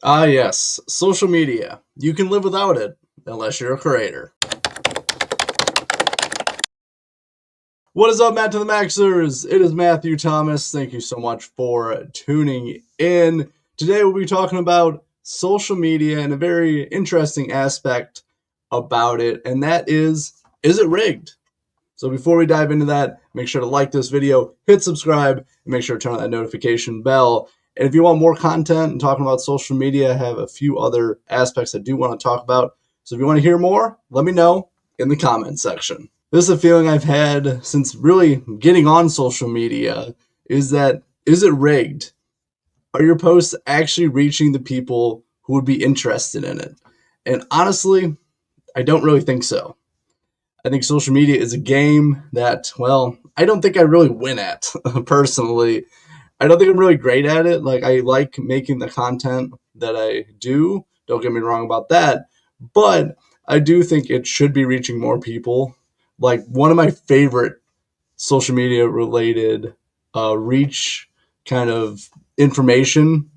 Ah, yes, social media. You can live without it, unless you're a creator. What is up, Matt to the Maxers? It is Matthew Thomas. Thank you so much for tuning in. Today we'll be talking about social media and a very interesting aspect about it, and that is it rigged? So before we dive into that, make sure to like this video, hit subscribe, and make sure to turn on that notification bell. And if you want more content and talking about social media, I have a few other aspects I do want to talk about. So if you want to hear more, let me know in the comments section. This is a feeling I've had since really getting on social media is it rigged? Are your posts actually reaching the people who would be interested in it? And honestly, I don't really think so. I think social media is a game that, well, I don't think I really win at personally. I don't think I'm really great at it. Like, I like making the content that I do. Don't get me wrong about that. But I do think it should be reaching more people. Like, one of my favorite social media related reach kind of information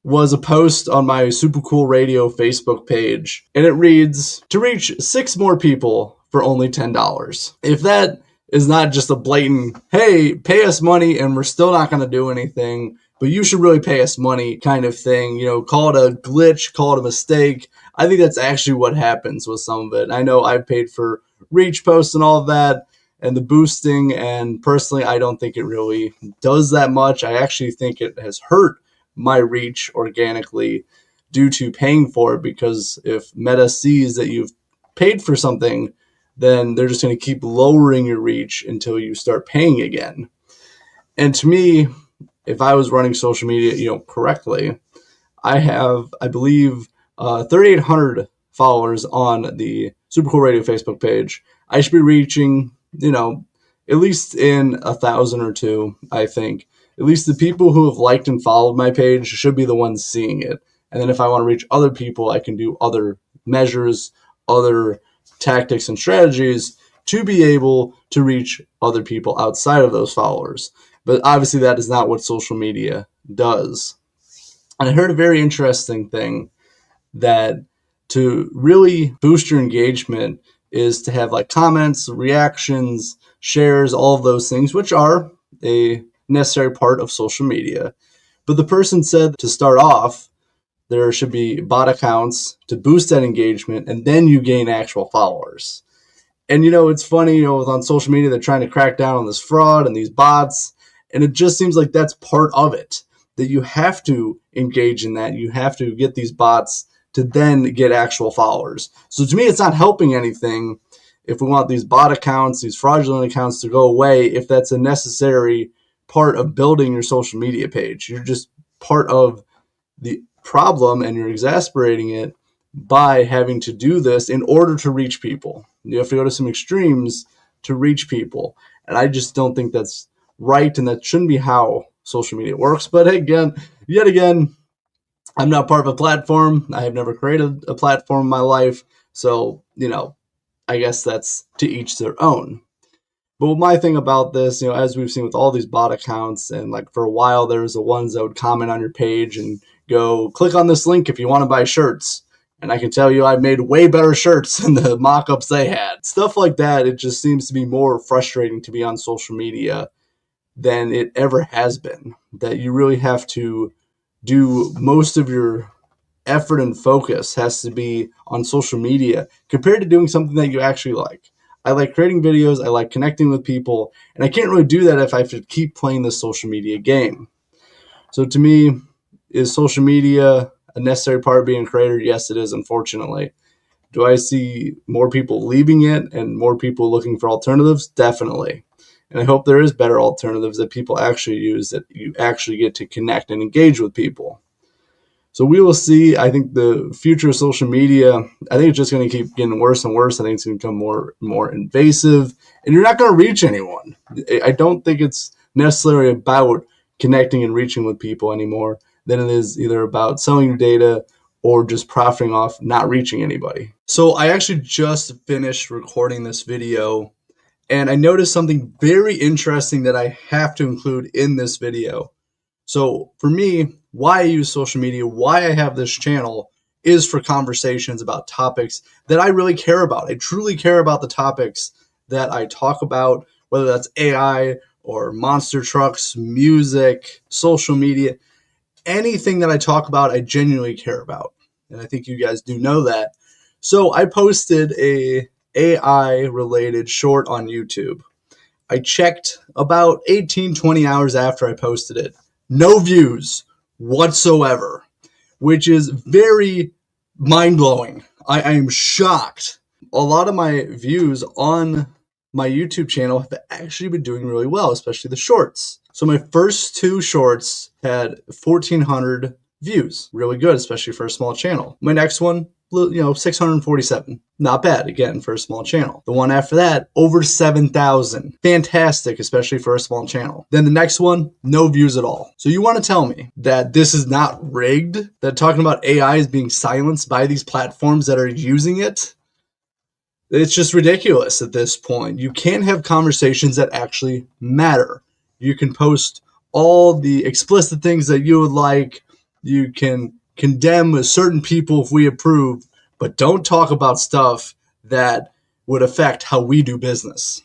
was a post on my Super Cool Radio Facebook page, and it reads, to reach 6 more people for only $10. If that is not just a blatant, hey, pay us money and we're still not going to do anything, but you should really pay us money kind of thing, call it a glitch, call it a mistake. I think that's actually what happens with some of it. I know I've paid for reach posts and all of that and the boosting, and personally, I don't think it really does that much. I actually think it has hurt my reach organically due to paying for it, because if Meta sees that you've paid for something, then they're just going to keep lowering your reach until you start paying again. And to me, if I was running social media, correctly, I have, I believe, 3,800 followers on the Super Cool Radio Facebook page. I should be reaching, at least in 1,000 or two, I think. At least the people who have liked and followed my page should be the ones seeing it. And then if I want to reach other people, I can do other measures, other tactics and strategies to be able to reach other people outside of those followers. But obviously, that is not what social media does. And I heard a very interesting thing that to really boost your engagement is to have like comments, reactions, shares, all of those things, which are a necessary part of social media. But the person said to start off, there should be bot accounts to boost that engagement, and then you gain actual followers. And it's funny, on social media, they're trying to crack down on this fraud and these bots. And it just seems like that's part of it, that you have to engage in that. You have to get these bots to then get actual followers. So to me, it's not helping anything if we want these bot accounts, these fraudulent accounts to go away, if that's a necessary part of building your social media page. You're just part of the problem and you're exasperating it by having to do this in order to reach people. You have to go to some extremes to reach people. And I just don't think that's right, and that shouldn't be how social media works. But again, yet again, I'm not part of a platform. I have never created a platform in my life. So, I guess that's to each their own. But my thing about this, as we've seen with all these bot accounts, and like for a while, there was the ones that would comment on your page and go, click on this link if you want to buy shirts. And I can tell you, I've made way better shirts than the mock ups they had. Stuff like that, it just seems to be more frustrating to be on social media than it ever has been. That you really have to do most of your effort and focus has to be on social media compared to doing something that you actually like. I like creating videos, I like connecting with people, and I can't really do that if I have to keep playing this social media game. So to me, is social media a necessary part of being a creator? Yes, it is, unfortunately. Do I see more people leaving it and more people looking for alternatives? Definitely. And I hope there is better alternatives that people actually use, that you actually get to connect and engage with people. So we will see. I think the future of social media, I think it's just going to keep getting worse and worse. I think it's going to become more invasive, and you're not going to reach anyone. I don't think it's necessarily about connecting and reaching with people anymore than it is either about selling your data or just profiting off not reaching anybody. So I actually just finished recording this video, and I noticed something very interesting that I have to include in this video. So for me, why I use social media, why I have this channel, is for conversations about topics that I really care about. I truly care about the topics that I talk about, whether that's AI or monster trucks, music, social media, anything that I talk about, I genuinely care about. And I think you guys do know that. So I posted a AI related short on YouTube. I checked about 18, 20 hours after I posted it. No views whatsoever, which is very mind blowing. I am shocked. A lot of my views on my YouTube channel have actually been doing really well, especially the shorts. So my first two shorts had 1,400 views. Really good, especially for a small channel. My next one, 647. Not bad, again, for a small channel. The one after that, over 7,000. Fantastic, especially for a small channel. Then the next one, no views at all. So you want to tell me that this is not rigged? That talking about AI is being silenced by these platforms that are using it? It's just ridiculous at this point. You can't have conversations that actually matter. You can post all the explicit things that you would like. You can condemn certain people if we approve, but don't talk about stuff that would affect how we do business.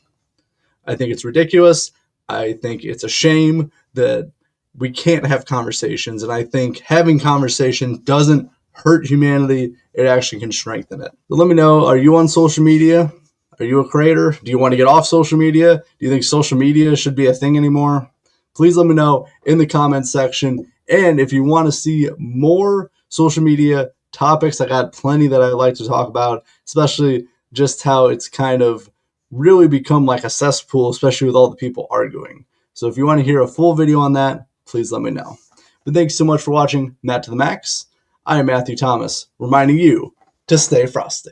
I think it's ridiculous. I think it's a shame that we can't have conversations. And I think having conversation doesn't hurt humanity. It actually can strengthen it. But let me know, are you on social media? Are you a creator? Do you want to get off social media? Do you think social media should be a thing anymore? Please let me know in the comments section. And if you want to see more social media topics, I got plenty that I'd like to talk about, especially just how it's kind of really become like a cesspool, especially with all the people arguing. So if you want to hear a full video on that, please let me know. But thanks so much for watching Matt to the Max. I am Matthew Thomas, reminding you to stay frosty.